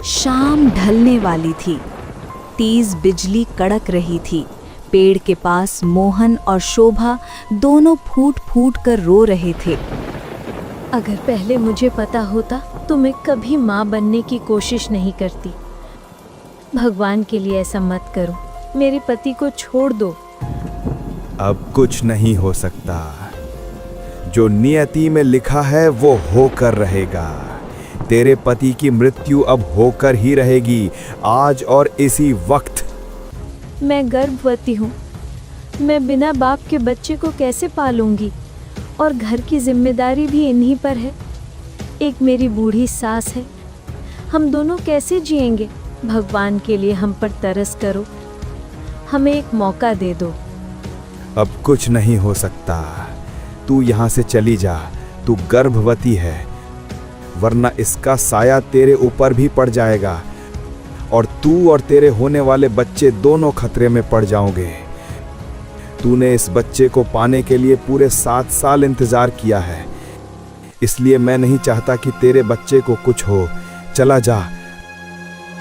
शाम ढलने वाली थी। तेज बिजली कड़क रही थी। पेड़ के पास मोहन और शोभा दोनों फूट फूट कर रो रहे थे। अगर पहले मुझे पता होता तो मैं कभी माँ बनने की कोशिश नहीं करती। भगवान के लिए ऐसा मत करो, मेरे पति को छोड़ दो। अब कुछ नहीं हो सकता। जो नियति में लिखा है वो होकर रहेगा। तेरे पति की मृत्यु अब होकर ही रहेगी, आज और इसी वक्त। मैं गर्भवती हूँ। मैं बिना बाप के बच्चे को कैसे पालूंगी? और घर की जिम्मेदारी भी इन्हीं पर है। एक मेरी बूढ़ी सास है। हम दोनों कैसे जिएंगे? भगवान के लिए हम पर तरस करो, हमें एक मौका दे दो। अब कुछ नहीं हो सकता। तू यहाँ से चली जा। तू गर्भवती है, वरना इसका साया तेरे ऊपर भी पड़ जाएगा और तू और तेरे होने वाले बच्चे दोनों खतरे में पड़ जाओगे। तूने इस बच्चे को पाने के लिए पूरे 7 साल इंतजार किया है, इसलिए मैं नहीं चाहता कि तेरे बच्चे को कुछ हो। चला जा।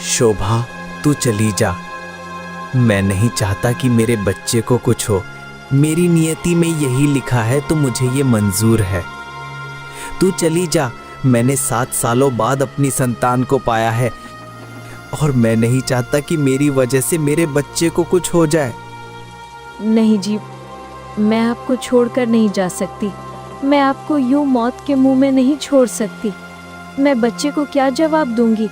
शोभा, तू चली जा। मैं नहीं चाहता कि मेरे बच्चे को कुछ हो। मेरी नियति में यही लिखा है तो मुझे ये मंजूर है। तू चली जा। मैंने 7 सालों बाद अपनी संतान को पाया है और मैं नहीं चाहता कि मेरी वजह से मेरे बच्चे को कुछ हो जाए। नहीं जी, मैं आपको छोड़कर नहीं जा सकती। मैं आपको यूं मौत के मुंह में नहीं छोड़ सकती। मैं बच्चे को क्या जवाब दूंगी?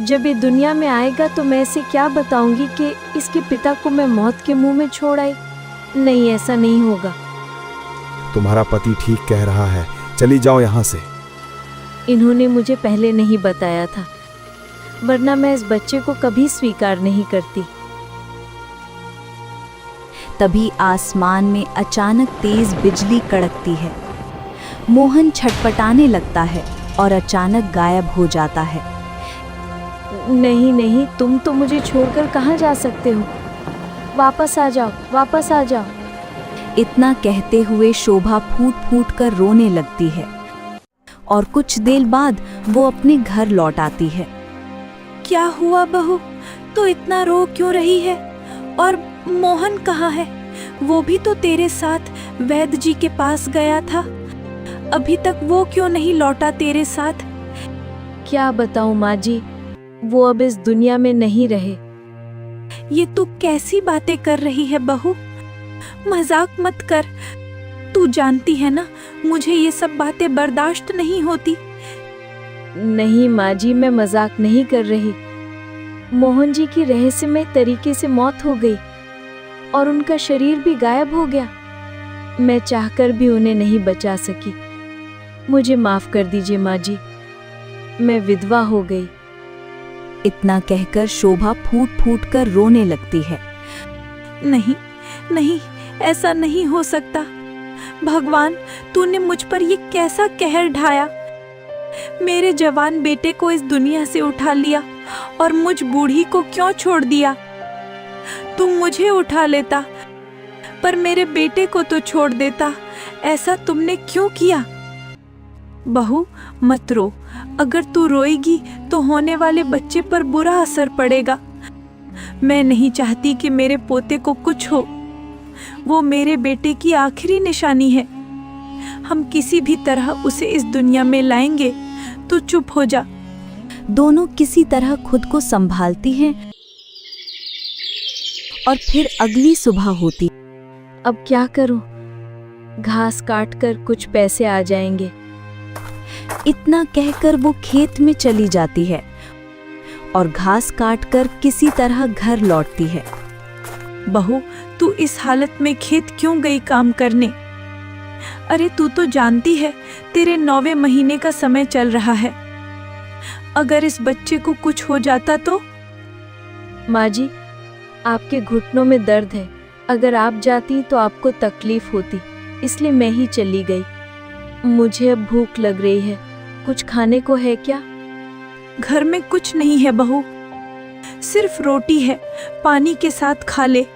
जब ये दुनिया में आएगा तो मैं इसे क्या बताऊंगी कि इसके पिता को मैं मौत के मुंह में छोड़ आई? नहीं, ऐसा नहीं होगा। तुम्हारा पति ठीक कह रहा है, चली जाओ यहाँ से। इन्होंने मुझे पहले नहीं बताया था, वरना मैं इस बच्चे को कभी स्वीकार नहीं करती। तभी आसमान में अचानक तेज बिजली कड़कती है। मोहन छटपटाने लगता है और अचानक गायब हो जाता है। नहीं नहीं, तुम तो मुझे छोड़कर कहाँ जा सकते हो? वापस आ जाओ, वापस आ जाओ। इतना कहते हुए शोभा फूट फूट कर रोने लगती है और कुछ देर बाद वो अपने घर लौट आती है। क्या हुआ बहू? तो इतना रो क्यों रही है? और मोहन कहाँ है? वो भी तो तेरे साथ वैद्य जी के पास गया था। अभी तक वो क्यों नहीं लौटा तेरे साथ? क्या बताऊं माँ जी, वो अब इस दुनिया में नहीं रहे। ये तू कैसी बातें कर रही है बहू? मजाक मत कर। तू जानती है ना, मुझे ये सब बातें बर्दाश्त नहीं होती। नहीं माँ जी, मैं मजाक नहीं कर रही। मोहन जी की रहस्यमय तरीके से मौत हो गई और उनका शरीर भी गायब हो गया। मैं चाहकर भी उन्हें नहीं बचा सकी। मुझे माफ कर दीजिए माँ जी, मैं विधवा हो गई। इतना कहकर शोभा फूट फूट कर रोने लगती है। नहीं नहीं, ऐसा नहीं हो सकता। भगवान, तूने मुझ पर ये कैसा कहर ढाया? मेरे जवान बेटे को इस दुनिया से उठा लिया और मुझ बूढ़ी को क्यों छोड़ दिया? तुम मुझे उठा लेता पर मेरे बेटे को तो छोड़ देता। ऐसा तुमने क्यों किया? बहू, मत रो। अगर तू रोएगी तो होने वाले बच्चे पर बुरा असर पड़ेगा। मैं नहीं चाहती कि मेरे पोते को कुछ हो। वो मेरे बेटे की आखिरी निशानी है। हम किसी भी तरह उसे इस दुनिया में लाएंगे। तू चुप हो जा। दोनों किसी तरह खुद को संभालती हैं और फिर अगली सुबह होती। अब क्या करूं? घास काट कर कुछ पैसे आ जाएंगे। इतना कहकर वो खेत में चली जाती है और घास काटकर किसी तरह घर लौटती है। बहू, तू इस हालत में खेत क्यों गई काम करने? अरे तू तो जानती है तेरे 9वें महीने का समय चल रहा है। अगर इस बच्चे को कुछ हो जाता तो? माँ जी, आपके घुटनों में दर्द है। अगर आप जाती तो आपको तकलीफ होती, इसलिए मैं ही चली गई। मुझे अब भूख लग रही है, कुछ खाने को है क्या? घर में कुछ नहीं है बहू, सिर्फ रोटी है, पानी के साथ खा ले।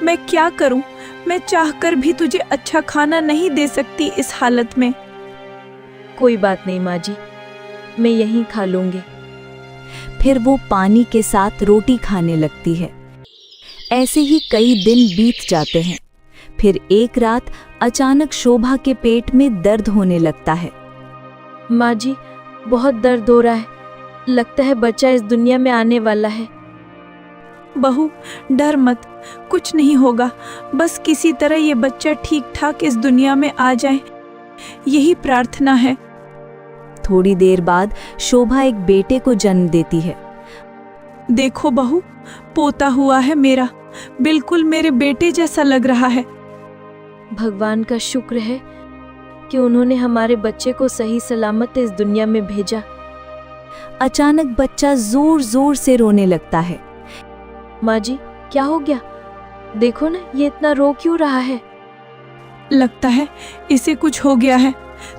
मैं क्या करूं? मैं चाहकर भी तुझे अच्छा खाना नहीं दे सकती इस हालत में। कोई बात नहीं माँ जी, मैं यहीं खा लूंगी। फिर वो पानी के साथ रोटी खाने लगती है। ऐसे ही कई दिन बीत जाते हैं। फिर एक रात अचानक शोभा के पेट में दर्द होने लगता है। माँ जी, बहुत दर्द हो रहा है। लगता है बच्चा इस दुनिया में आने वाला है। बहू, डर मत, कुछ नहीं होगा। बस किसी तरह ये बच्चा ठीक ठाक इस दुनिया में आ जाए, यही प्रार्थना है। थोड़ी देर बाद शोभा एक बेटे को जन्म देती है। देखो बहू, पोता हुआ है मेरा, बिल्कुल मेरे बेटे जैसा लग रहा है। भगवान का शुक्र है कि उन्होंने हमारे बच्चे को सही सलामत इस दुनिया में भेजा। अचानक बच्चा जोर जोर से रोने लगता है। माँ जी, क्या हो गया? देखो ना, ये इतना रो क्यों रहा है? लगता है इसे कुछ हो गया है।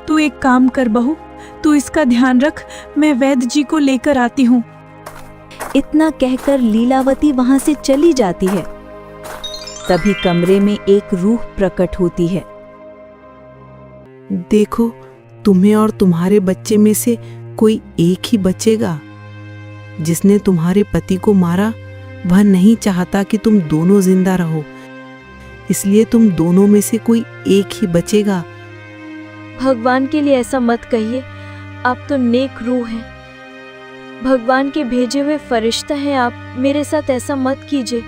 तू एक काम कर बहू, तू इसका ध्यान रख, मैं वैद्य जी को लेकर आती हूँ। इतना कहकर लीलावती वहां से चली जाती है। तभी कमरे में एक रूह प्रकट होती है। देखो, तुम्हें और तुम्हारे बच्चे में से कोई एक ही बचेगा। जिसने तुम्हारे पति को मारा वह नहीं चाहता कि तुम दोनों जिंदा रहो, इसलिए तुम दोनों में से कोई एक ही बचेगा। भगवान के लिए ऐसा मत कहिए, आप तो नेक रूह हैं, भगवान के भेजे हुए फरिश्ता हैं आप। मेरे साथ ऐसा मत कीजिए।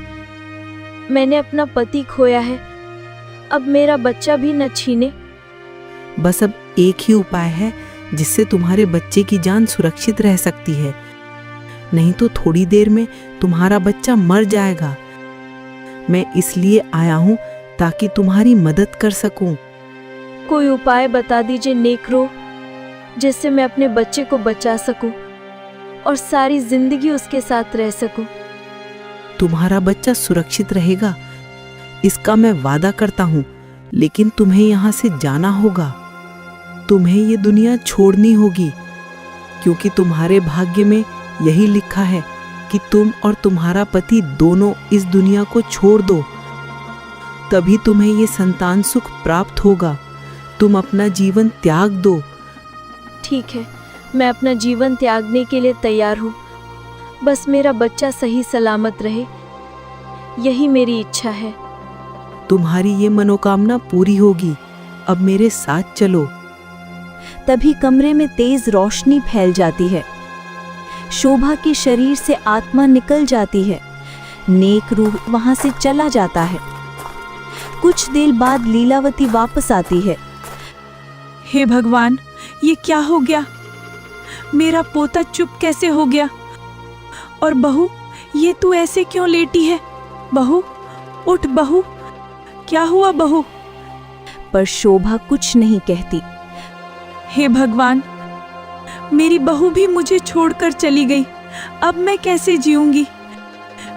मैंने अपना पति खोया है, अब मेरा बच्चा भी न छीने। बस अब एक ही उपाय है जिससे तुम्हारे बच्चे की जान सुरक्षित रह सकती है, नहीं तो थोड़ी देर में तुम्हारा बच्चा मर जाएगा। मैं इसलिए आया हूँ ताकि तुम्हारी मदद कर सकूं। कोई उपाय बता दीजिए नेक रूह, जिससे मैं अपने बच्चे को बचा सकूं और सारी जिंदगी उसके साथ रह सकूं। तुम्हारा बच्चा सुरक्षित रहेगा, इसका मैं वादा करता हूँ, लेकिन तुम्हें यहाँ से जाना होगा। तुम्हें ये दुनिया छोड़नी होगी, क्योंकि तुम्हारे भाग्य में यही लिखा है कि तुम और तुम्हारा पति दोनों इस दुनिया को छोड़ दो, तभी तुम्हें ये संतान सुख प्राप्त होगा। तुम अपना जीवन त्याग दो। ठीक है, मैं अपना जीवन त्यागने के लिए तैयार हूँ। बस मेरा बच्चा सही सलामत रहे, यही मेरी इच्छा है। तुम्हारी ये मनोकामना पूरी होगी। अब मेरे साथ चलो। तभी कमरे में तेज रोशनी फैल जाती है। शोभा के शरीर से आत्मा निकल जाती है। नेक रूह वहां से चला जाता है। कुछ देर बाद लीलावती वापस आती है। हे भगवान, ये क्या हो गया? मेरा पोता चुप कैसे हो गया? और बहू, ये तू ऐसे क्यों लेटी है? बहू, उठ बहू, क्या हुआ बहू? पर शोभा कुछ नहीं कहती। हे भगवान, मेरी बहू भी मुझे छोड़कर चली गई। अब मैं कैसे जीऊंगी?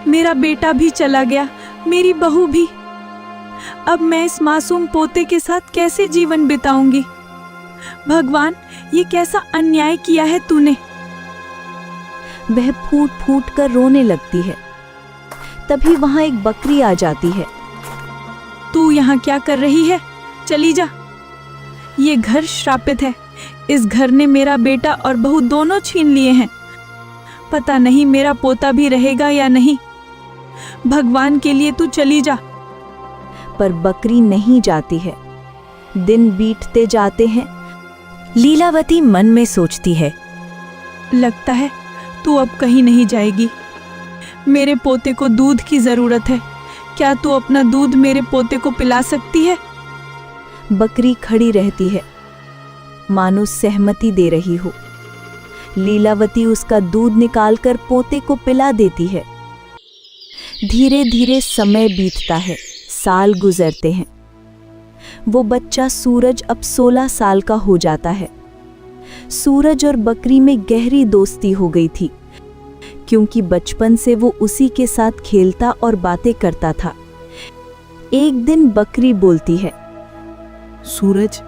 मेरा बेटा भी चला गया, मेरी बहू भी। अब मैं इस मासूम पोते के साथ कैसे जीवन बिताऊंगी? भगवान, ये कैसा अन्याय किया है तूने? वह फूट फूट कर रोने लगती है। तभी वहां एक बकरी आ जाती है। तू यहाँ क्या कर रही है? चली जा। ये घर श्रापित है। इस घर ने मेरा बेटा और बहू दोनों छीन लिए हैं। पता नहीं मेरा पोता भी रहेगा या नहीं। भगवान के लिए तू चली जा। पर बकरी नहीं जाती है। दिन बीतते जाते हैं। लीलावती मन में सोचती है, लगता है तू अब कहीं नहीं जाएगी। मेरे पोते को दूध की जरूरत है। क्या तू अपना दूध मेरे पोते को पिला सकती है? बकरी खड़ी रहती है, मानो सहमति दे रही हो। लीलावती उसका दूध निकालकर पोते को पिला देती है। धीरे धीरे समय बीतता है, साल गुजरते हैं। वो बच्चा सूरज अब 16 साल का हो जाता है। सूरज और बकरी में गहरी दोस्ती हो गई थी, क्योंकि बचपन से वो उसी के साथ खेलता और बातें करता था। एक दिन बकरी बोलती है, सूरज,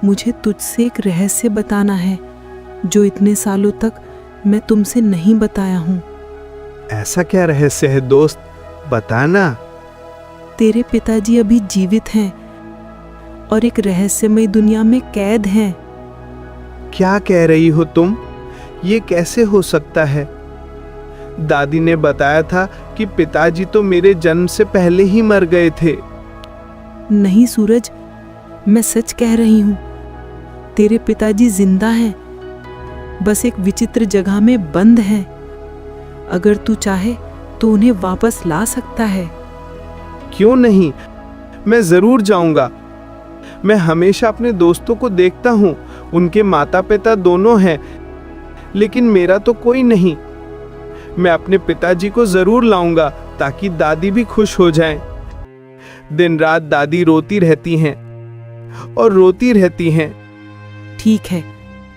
मुझे तुझसे एक रहस्य बताना है जो इतने सालों तक मैं तुमसे नहीं बताया हूँ। ऐसा क्या रहस्य है दोस्त, बताना। तेरे पिताजी अभी जीवित हैं और एक रहस्यमय दुनिया में कैद हैं। क्या कह रही हो तुम? ये कैसे हो सकता है? दादी ने बताया था कि पिताजी तो मेरे जन्म से पहले ही मर गए थे। नहीं सूरज, मैं सच कह रही हूँ। तेरे पिताजी जिंदा हैं, बस एक विचित्र जगह में बंद हैं। अगर तू चाहे तो उन्हें वापस ला सकता है। क्यों नहीं, मैं जरूर जाऊंगा। मैं हमेशा अपने दोस्तों को देखता हूँ, उनके माता पिता दोनों हैं, लेकिन मेरा तो कोई नहीं। मैं अपने पिताजी को जरूर लाऊंगा ताकि दादी भी खुश हो जाएं। दिन रात दादी रोती रहती हैं और रोती रहती हैं। ठीक है,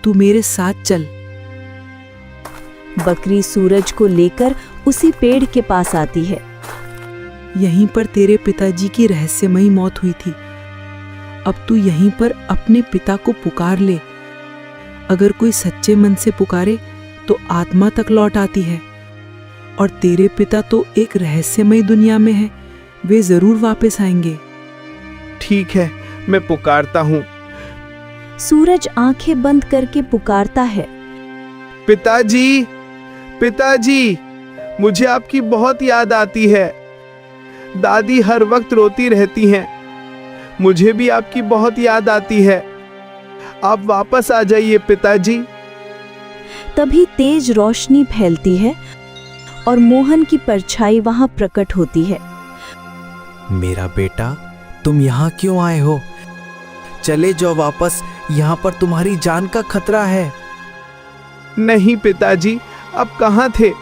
तू मेरे साथ चल। बकरी सूरज को लेकर उसी पेड़ के पास आती है। यहीं पर तेरे पिताजी की रहस्यमयी मौत हुई थी। अब तू यहीं पर अपने पिता को पुकार ले। अगर कोई सच्चे मन से पुकारे तो आत्मा तक लौट आती है। और तेरे पिता तो एक रहस्यमयी दुनिया में है, वे जरूर वापस आएंगे। ठीक है, मैं पुकारता हूँ। सूरज आंखें बंद करके पुकारता है। पिताजी, पिताजी, मुझे आपकी बहुत याद आती है। दादी हर वक्त रोती रहती हैं। मुझे भी आपकी बहुत याद आती है। आप वापस आ जाइए पिताजी। तभी तेज रोशनी फैलती है और मोहन की परछाई वहां प्रकट होती है। मेरा बेटा, तुम यहाँ क्यों आए हो? चले जाओ वापस, यहाँ पर तुम्हारी जान का खतरा है। नहीं पिताजी, आप कहाँ थे?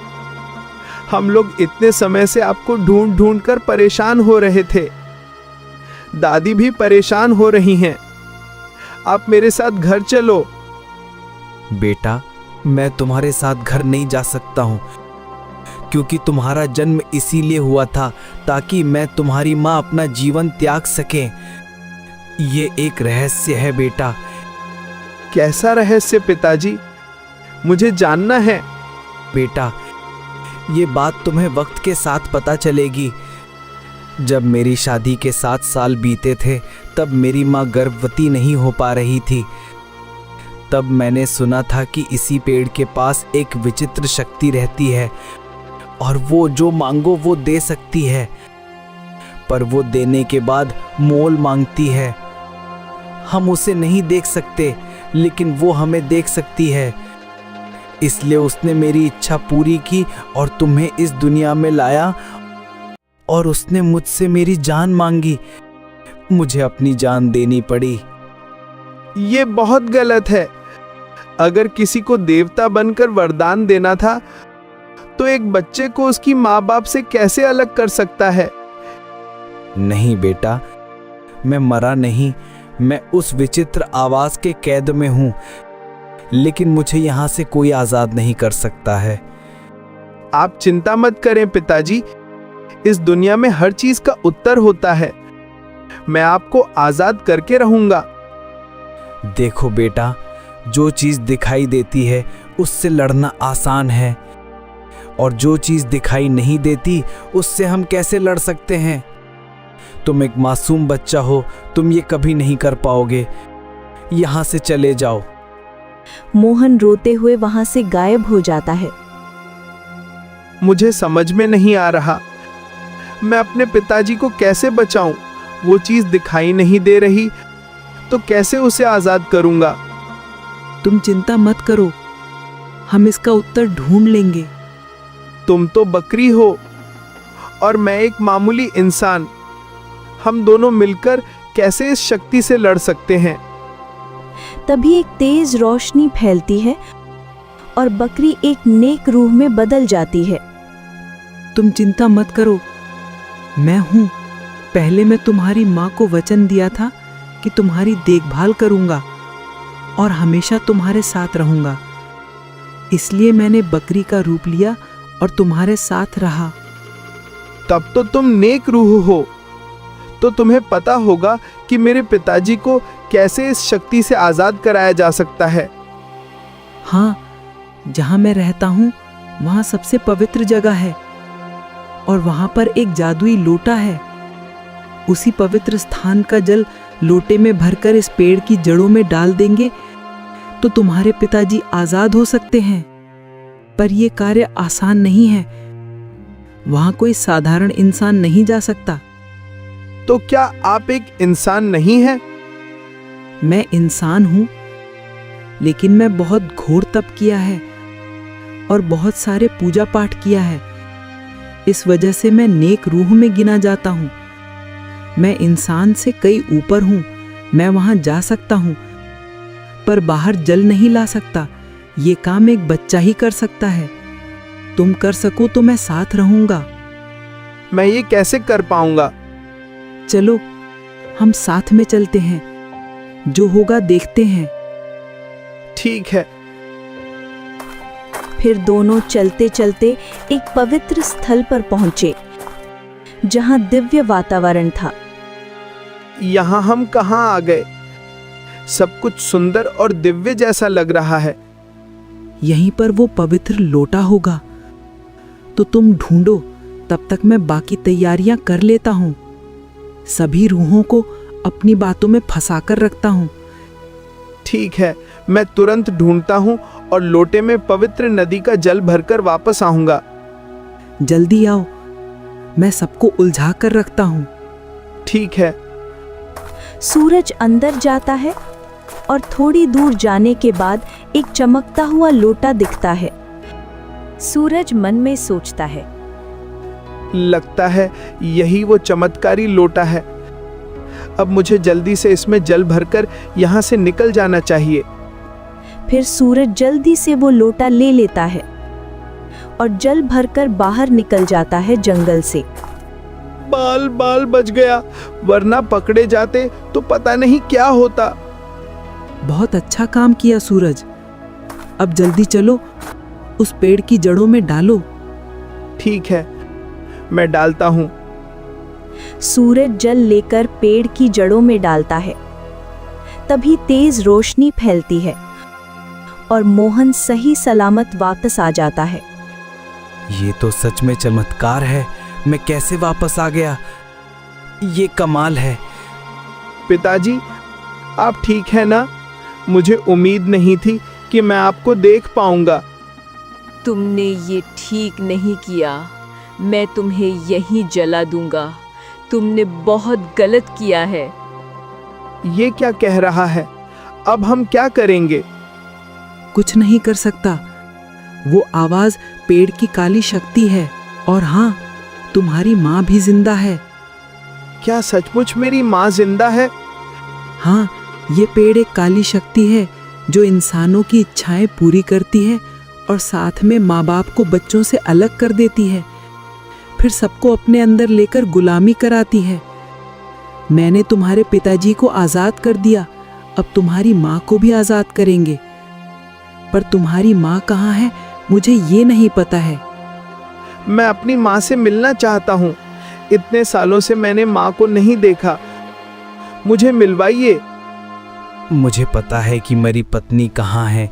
हम लोग इतने समय से आपको ढूंढ ढूंढ कर परेशान हो रहे थे। दादी भी परेशान हो रही हैं। आप मेरे साथ घर चलो। बेटा, मैं तुम्हारे साथ घर नहीं जा सकता हूँ, क्योंकि तुम्हारा जन्म इसीलिए हुआ था ताकि मैं तुम्हारी माँ अपना जीवन त्याग सके। ये एक रहस्य है बेटा। कैसा रहस्य पिताजी? मुझे जानना है। बेटा, ये बात तुम्हें वक्त के साथ पता चलेगी। जब मेरी शादी के 7 साल बीते थे, तब मेरी माँ गर्भवती नहीं हो पा रही थी। तब मैंने सुना था कि इसी पेड़ के पास एक विचित्र शक्ति रहती है और वो जो मांगो वो दे सकती है, पर वो देने के बाद मोल मांगती है। हम उसे नहीं देख सकते, लेकिन वो हमें देख सकती है। इसलिए उसने मेरी इच्छा पूरी की और तुम्हें इस दुनिया में लाया, और उसने मुझसे मेरी जान मांगी। मुझे अपनी जान देनी पड़ी। ये बहुत गलत है। अगर किसी को देवता बनकर वरदान देना था, तो एक बच्चे को उसकी माँ बाप से कैसे अलग कर सकता है? नहीं बेटा, मैं मरा नहीं। मैं उस विचित्र आवाज के कैद में हूं, लेकिन मुझे यहां से कोई आजाद नहीं कर सकता है। आप चिंता मत करें पिताजी, इस दुनिया में हर चीज का उत्तर होता है। मैं आपको आजाद करके रहूंगा। देखो बेटा, जो चीज दिखाई देती है उससे लड़ना आसान है, और जो चीज दिखाई नहीं देती उससे हम कैसे लड़ सकते हैं? तुम एक मासूम बच्चा हो, तुम ये कभी नहीं कर पाओगे। यहां से चले जाओ। मोहन रोते हुए वहां से गायब हो जाता है। मुझे समझ में नहीं आ रहा, मैं अपने पिताजी को कैसे बचाऊं? वो चीज दिखाई नहीं दे रही, तो कैसे उसे आजाद करूंगा? तुम चिंता मत करो, हम इसका उत्तर ढूंढ लेंगे। तुम तो बकरी हो और मैं एक मामूली इंसान। हम दोनों मिलकर कैसे इस शक्ति से लड़ सकते हैं? तभी एक तेज रोशनी फैलती है और बकरी एक नेक रूह में बदल जाती है। तुम चिंता मत करो, मैं हूं। पहले मैं तुम्हारी माँ को वचन दिया था कि तुम्हारी देखभाल करूंगा और हमेशा तुम्हारे साथ रहूंगा। इसलिए मैंने बकरी का रूप लिया और तुम्हारे साथ रहा। तब तो तुम नेक रूह हो, तो तुम्हें पता होगा कि मेरे पिताजी को कैसे इस शक्ति से आजाद कराया जा सकता है। हाँ, जहां मैं रहता हूं वहां सबसे पवित्र जगह है, और वहां पर एक जादुई लोटा है। उसी पवित्र स्थान का जल लोटे में भरकर इस पेड़ की जड़ों में डाल देंगे तो तुम्हारे पिताजी आजाद हो सकते हैं। पर ये कार्य आसान नहीं है। वहां कोई साधारण इंसान नहीं जा सकता। तो क्या आप एक इंसान नहीं हैं? मैं इंसान हूं, लेकिन मैं बहुत घोर तप किया है और बहुत सारे पूजा पाठ किया है। इस वजह से मैं नेक रूह में गिना जाता हूं। मैं इंसान से कई ऊपर हूं। मैं वहां जा सकता हूं, पर बाहर जल नहीं ला सकता। ये काम एक बच्चा ही कर सकता है। तुम कर सको तो मैं साथ रहूंगा। मैं ये कैसे कर पाऊंगा? चलो हम साथ में चलते हैं, जो होगा देखते हैं। ठीक है। फिर दोनों चलते चलते एक पवित्र स्थल पर पहुंचे, जहां दिव्य वातावरण था। यहाँ हम कहाँ आ गए? सब कुछ सुंदर और दिव्य जैसा लग रहा है। यहीं पर वो पवित्र लोटा होगा, तो तुम ढूंढो, तब तक मैं बाकी तैयारियां कर लेता हूं। सभी रूहों को अपनी बातों में फंसा कर रखता हूं। ठीक है, मैं तुरंत ढूंढता हूँ और लोटे में पवित्र नदी का जल भरकर वापस आऊंगा। जल्दी आओ, मैं सबको उलझा कर रखता हूं। ठीक है। सूरज अंदर जाता है और थोड़ी दूर जाने के बाद एक चमकता हुआ लोटा दिखता है। सूरज मन में सोचता है, लगता है यही वो चमत्कारी लोटा है। अब मुझे जल्दी से इसमें जल भरकर यहाँ से निकल जाना चाहिए। फिर सूरज जल्दी से वो लोटा ले लेता है और जल भरकर बाहर निकल जाता है जंगल से। बाल बाल बच गया, वरना पकड़े जाते तो पता नहीं क्या होता। बहुत अच्छा काम किया सूरज। अब जल्दी चलो, उस पेड़ की जड़ों में डालो। ठीक है, मैं डालता हूँ। सूरज जल लेकर पेड़ की जड़ों में डालता है। तभी तेज रोशनी फैलती है और मोहन सही सलामत वापस आ जाता है। ये तो सच में चमत्कार है। मैं कैसे वापस आ गया? ये कमाल है। पिताजी, आप ठीक है ना? मुझे उम्मीद नहीं थी कि मैं आपको देख पाऊंगा। तुमने ये ठीक नहीं किया। मैं तुम्हें यहीं जला दूंगा। तुमने बहुत गलत किया है। ये क्या कह रहा है? अब हम क्या करेंगे? कुछ नहीं कर सकता। वो आवाज पेड़ की काली शक्ति है। और हाँ, तुम्हारी माँ भी जिंदा है। क्या सचमुच मेरी माँ जिंदा है? हाँ, ये पेड़ एक काली शक्ति है जो इंसानों की इच्छाएं पूरी करती है और साथ में माँ बाप को बच्चों से अलग कर देती है, फिर सबको अपने अंदर लेकर गुलामी कराती है। मैंने तुम्हारे पिताजी को आज़ाद कर दिया, अब तुम्हारी माँ को भी आज़ाद करेंगे। पर तुम्हारी माँ कहाँ है, मुझे ये नहीं पता है। मैं अपनी माँ से मिलना चाहता हूँ। इतने सालों से मैंने माँ को नहीं देखा। मुझे मिलवाइए। मुझे पता है कि मेरी पत्नी कहाँ है।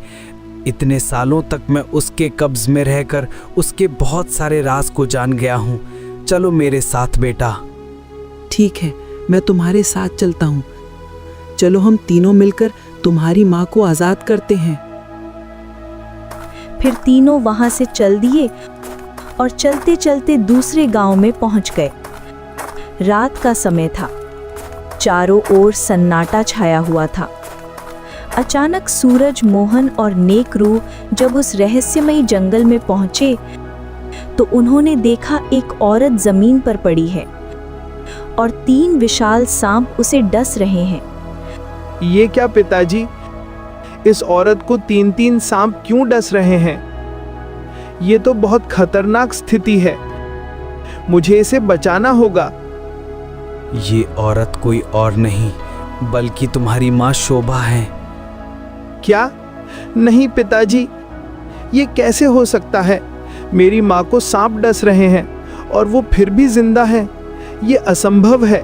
इतने सालों तक मैं उसके कब्ज में रहकर उसके बहुत सारे राज को जान गया हूँ। चलो मेरे साथ बेटा। ठीक है, मैं तुम्हारे साथ चलता हूँ। चलो हम तीनों मिलकर तुम्हारी माँ को आज़ाद करते हैं। फिर तीनों वहां से चल दिए और चलते चलते दूसरे गांव में पहुंच गए। रात का समय था। चारों ओर सन्नाटा छाया हुआ था। अचानक सूरज, मोहन और नेक रूह जब उस रहस्यमयी जंगल में पहुंचे तो उन्होंने देखा एक औरत जमीन पर पड़ी है और 3 विशाल सांप उसे डस रहे हैं। ये क्या पिताजी? इस औरत को 3-3 सांप क्यों डस रहे हैं? ये तो बहुत खतरनाक स्थिति है। मुझे इसे बचाना होगा। ये औरत कोई और नहीं बल्कि तुम्हारी माँ शोभा है। क्या? नहीं पिताजी, ये कैसे हो सकता है? मेरी माँ को सांप डस रहे हैं और वो फिर भी जिंदा है। ये असंभव है।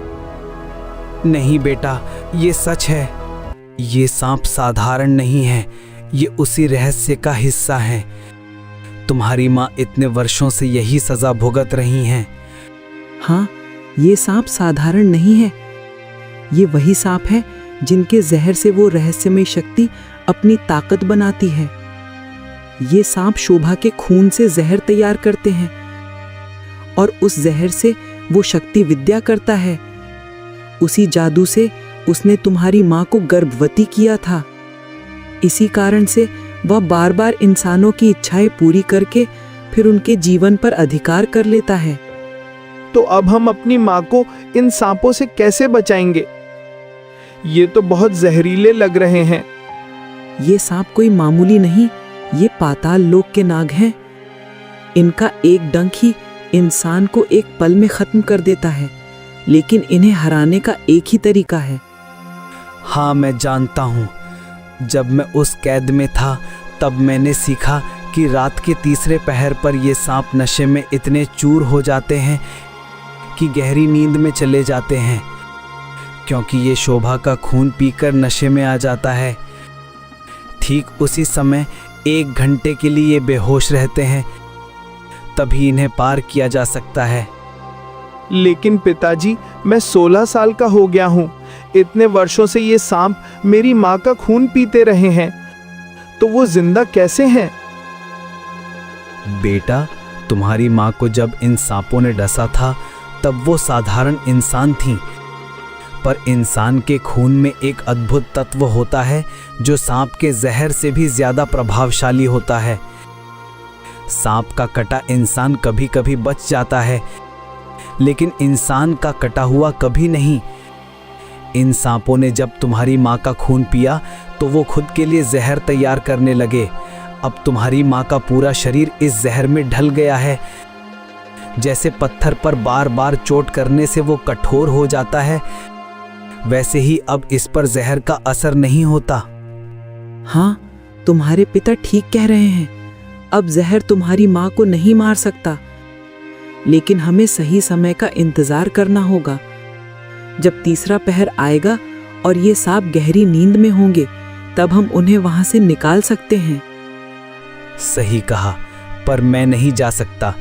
नहीं बेटा, ये सच है। ये सांप साधारण नहीं है, ये उसी रहस्य का हिस्सा है। तुम्हारी माँ इतने वर्षों से यही सजा भुगत रही हैं। हाँ, ये सांप साधारण नहीं है। ये वही सांप है जिनके जहर से वो रहस्यमय शक्ति अपनी ताकत बनाती है। ये सांप शोभा के खून से जहर तैयार करते हैं और उस जहर से वो शक्ति विद्या करता है। उसी जादू से उसने तुम्हारी माँ को गर्भवती किया था। इसी कारण से वह बार बार इंसानों की इच्छाएं पूरी करके फिर उनके जीवन पर अधिकार कर लेता है। तो अब हम अपनी माँ को इन सांपों से कैसे बचाएंगे? ये तो बहुत जहरीले लग रहे हैं। ये सांप कोई मामूली नहीं, ये पाताल लोक के नाग हैं। इनका एक डंक ही इंसान को एक पल में खत्म कर देता है, लेकिन इन्हें हराने का एक ही तरीका है। हाँ, मैं जानता हूँ। जब मैं उस कैद में था तब मैंने सीखा कि रात के तीसरे पहर पर ये सांप नशे में इतने चूर हो जाते हैं कि गहरी नींद में चले जाते हैं, क्योंकि ये शोभा का खून पीकर नशे में आ जाता है। ठीक उसी समय 1 घंटे के लिए ये बेहोश रहते हैं, तभी इन्हें पार किया जा सकता है। लेकिन पिताजी, मैं 16 साल का हो गया हूँ। इतने वर्षों से ये सांप मेरी माँ का खून पीते रहे हैं, तो वो जिंदा कैसे हैं? बेटा, तुम्हारी माँ को जब इन सांपों ने डसा था तब वो साधारण इंसान थी, पर इंसान के खून में एक अद्भुत तत्व होता है जो सांप के जहर से भी ज्यादा प्रभावशाली होता है। सांप का कटा इंसान कभी कभी बच जाता है, लेकिन इंसान का कटा हुआ कभी नहीं। इन सांपों ने जब तुम्हारी माँ का खून पिया तो वो खुद के लिए जहर तैयार करने लगे। अब तुम्हारी माँ का पूरा शरीर इस जहर में ढल गया है। जैसे पत्थर पर बार बार चोट करने से वो कठोर हो जाता है, वैसे ही अब इस पर जहर का असर नहीं होता। हाँ, तुम्हारे पिता ठीक कह रहे हैं। अब जहर तुम्हारी माँ को नहीं मार सकता, लेकिन हमें सही समय का इंतजार करना होगा। जब तीसरा पहर आएगा और ये सांप गहरी नींद में होंगे, तब हम उन्हें वहां से निकाल सकते हैं। सही कहा, पर मैं नहीं जा सकता,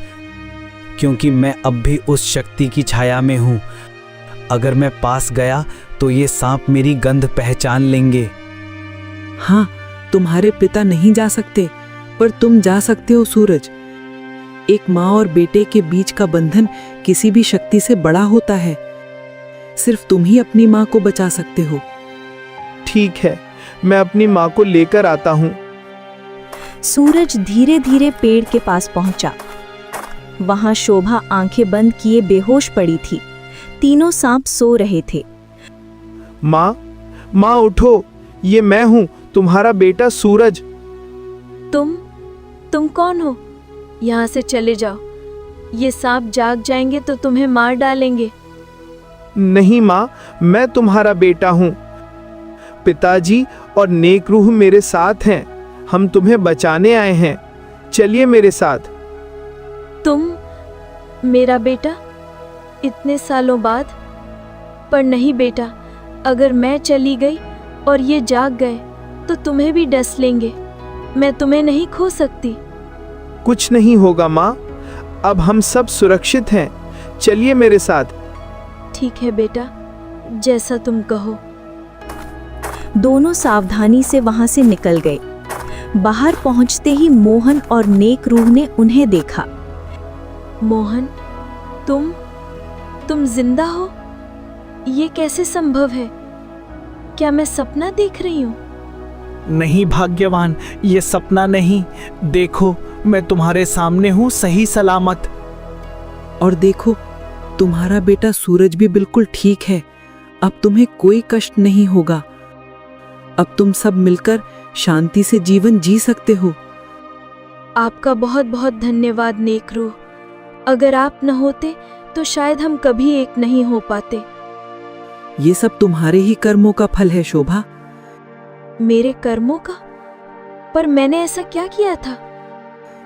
क्योंकि मैं अब भी उस शक्ति की छाया में हूँ। अगर मैं पास गया तो ये सांप मेरी गंध पहचान लेंगे। हाँ, तुम्हारे पिता नहीं जा सकते, पर तुम जा सकते हो सूरज। एक माँ और बेटे के बीच का बंधन किसी भी शक्ति से बड़ा होता है। सिर्फ तुम ही अपनी माँ को बचा सकते हो। ठीक है, मैं अपनी माँ को लेकर आता हूँ। सूरज धीरे धीरे पेड़ के पास पहुंचा। वहां शोभा आंखें बंद किए बेहोश पड़ी थी। तीनों सांप सो रहे थे। माँ, माँ उठो, ये मैं हूँ, तुम्हारा बेटा सूरज। तुम कौन हो? यहाँ से चले जाओ। ये सांप जाग जाएंगे तो तुम्हें मार डालेंगे। नहीं माँ, मैं तुम्हारा बेटा हूँ। पिताजी और नेक रूह मेरे साथ हैं। हम तुम्हें बचाने आए हैं। चलिए मेरे साथ। तुम मेरा बेटा? इतने सालों बाद? पर नहीं बेटा, अगर मैं चली गई और ये जाग गए तो तुम्हें भी डस लेंगे। मैं तुम्हें नहीं खो सकती। कुछ नहीं होगा माँ, अब हम सब सुरक्षित हैं। चलिए मेरे साथ। ठीक है बेटा, जैसा तुम कहो। दोनों सावधानी से वहां से निकल गए। बाहर पहुंचते ही मोहन और नेक रूह ने उन्हें देखा। मोहन, तुम जिंदा हो? ये कैसे संभव है? क्या मैं सपना देख रही हूँ? नहीं भाग्यवान, ये सपना नहीं। देखो, मैं तुम्हारे सामने हूँ, सही सलामत। और देखो, तुम्हारा बेटा सूरज भी बिल्कुल ठीक है। अब तुम्हें कोई कष्ट नहीं होगा। अब तुम सब मिलकर शांति से जीवन जी सकते हो। आपका बहुत बहुत धन्यवाद नेक रूह। अगर आप न होते तो शायद हम कभी एक नहीं हो पाते। ये सब तुम्हारे ही कर्मों का फल है शोभा। मेरे कर्मों का? पर मैंने ऐसा क्या किया था?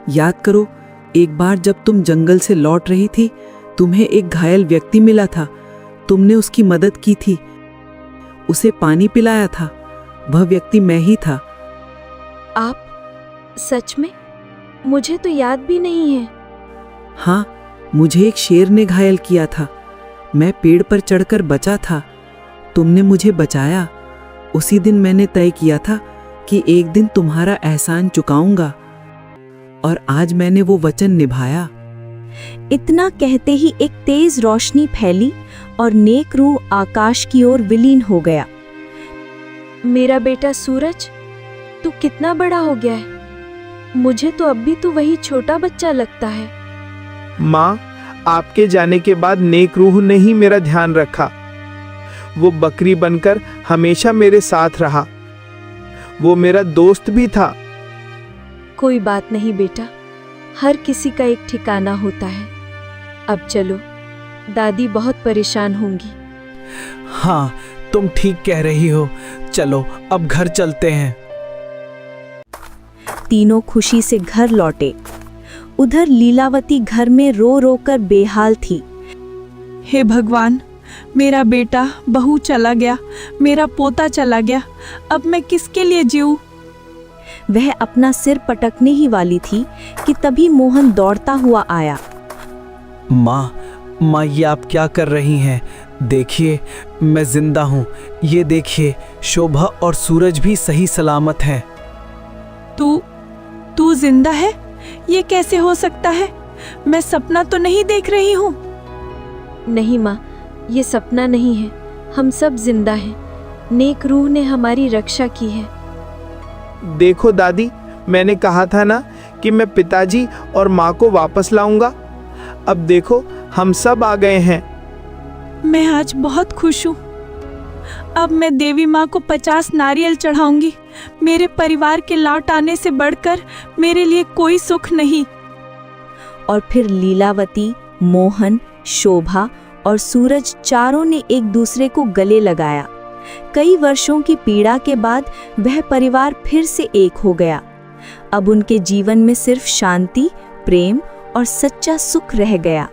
याद करो, एक बार जब तुम जंगल से लौट रही थी, तुम्हें एक घायल व्यक्ति मिला था। तुमने उसकी मदद की थी, उसे पानी पिलाया था। वह व्यक्ति मैं ही था। आप? सच में? मुझे तो याद भी नहीं है। हाँ, मुझे एक शेर ने घायल किया था। मैं पेड़ पर चढ़कर बचा था। तुमने मुझे बचाया। उसी दिन मैंने तय किया था कि एक दिन तुम्हारा एहसान चुकाऊंगा। और आज मैंने वो वचन निभाया। इतना कहते ही एक तेज रोशनी फैली और नेक रूह आकाश की ओर विलीन हो गया। मेरा बेटा सूरज, तू कितना बड़ा हो गया है। मुझे तो अब भी तू वही छोटा बच्चा लगता है। माँ, आपके जाने के बाद नेक रूह ने ही मेरा ध्यान रखा। वो बकरी बनकर हमेशा मेरे साथ रहा। वो मेरा दोस्त भी था। कोई बात नहीं बेटा, हर किसी का एक ठिकाना होता है। अब चलो, दादी बहुत परेशान होंगी। हाँ, तुम ठीक कह रही हो। चलो अब घर चलते हैं। तीनों खुशी से घर लौटे। उधर लीलावती घर में रो रो कर बेहाल थी। हे भगवान, मेरा बेटा बहू चला गया, मेरा पोता चला गया, अब मैं किसके लिए जीऊं? वह अपना सिर पटकने ही वाली थी कि तभी मोहन दौड़ता हुआ आया। माँ, ये आप क्या कर रही हैं? देखिए, मैं जिंदा हूँ। ये देखिए, शोभा और सूरज भी सही सलामत हैं। तू जिंदा है? ये कैसे हो सकता है? मैं सपना तो नहीं देख रही हूँ। नहीं माँ, ये सपना नहीं है। हम सब जिंदा हैं। नेक रूह ने हमारी रक्षा की है। देखो दादी, मैंने कहा था ना कि मैं पिताजी और माँ को वापस लाऊंगा। अब देखो, हम सब आ गए हैं। मैं आज बहुत खुश हूँ। अब मैं देवी माँ को 50 नारियल चढ़ाऊंगी। मेरे परिवार के लौट आने से बढ़कर मेरे लिए कोई सुख नहीं। और फिर लीलावती, मोहन, शोभा और सूरज चारों ने एक दूसरे को गले लगाया। कई वर्षों की पीड़ा के बाद वह परिवार फिर से एक हो गया। अब उनके जीवन में सिर्फ शांति, प्रेम और सच्चा सुख रह गया।